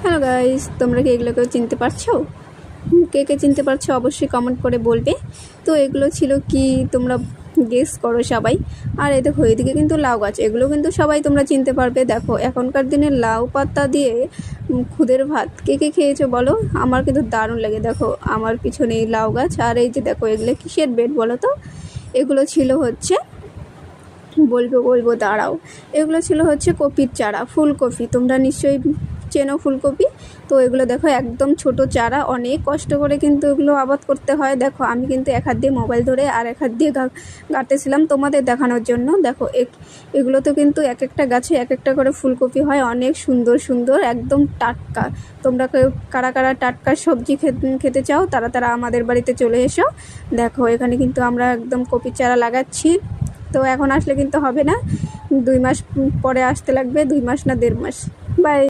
Hello guys, তোমরা কি এগুলোকেও চিনতে পারছো? কে কে চিনতে পারছো অবশ্যই কমেন্ট করে বলবে। তো এগুলো ছিল কি তোমরা গেস করো সবাই। আর এই দেখো এদিকে কিন্তু লাউ গাছ, এগুলো কিন্তু সবাই তোমরা চিনতে পারবে। দেখো এখনকার দিনে লাউ পাতা দিয়ে খুদের ভাত কে কে খেয়েছো বলো? আমার কিন্তু দারুণ লাগে। দেখো আমার পিছনে এই লাউ গাছ, আর এই যে দেখো এগুলো কিসের বেড বলো তো? এগুলো ছিল হচ্ছে বলবো দাঁড়াও, এগুলো ছিল হচ্ছে কপির চারা, ফুলকপি। তোমরা নিশ্চয়ই চেনো ফুলকপি। তো এগুলো দেখো একদম ছোট চারা, অনেক কষ্ট করে কিন্তু এগুলো আবাদ করতে হয়। দেখো আমি কিন্তু এক হাত দিয়ে মোবাইল ধরে আর এক হাত দিয়ে গাঁটতেছিলাম তোমাদের দেখানোর জন্য। দেখো এগুলোতে কিন্তু এক একটা গাছে এক একটা করে ফুলকপি হয়, অনেক সুন্দর সুন্দর, একদম টাটকা। তোমরা কারা কারা টাটকা সবজি খেতে চাও তারা তারা আমাদের বাড়িতে চলে এসো। দেখো এখানে কিন্তু আমরা একদম কপির চারা লাগাচ্ছি। তো এখন আসলে কিন্তু হবে না, 2 মাস পরে আসতে লাগবে, 2 মাস না 1.5 মাস। বাই।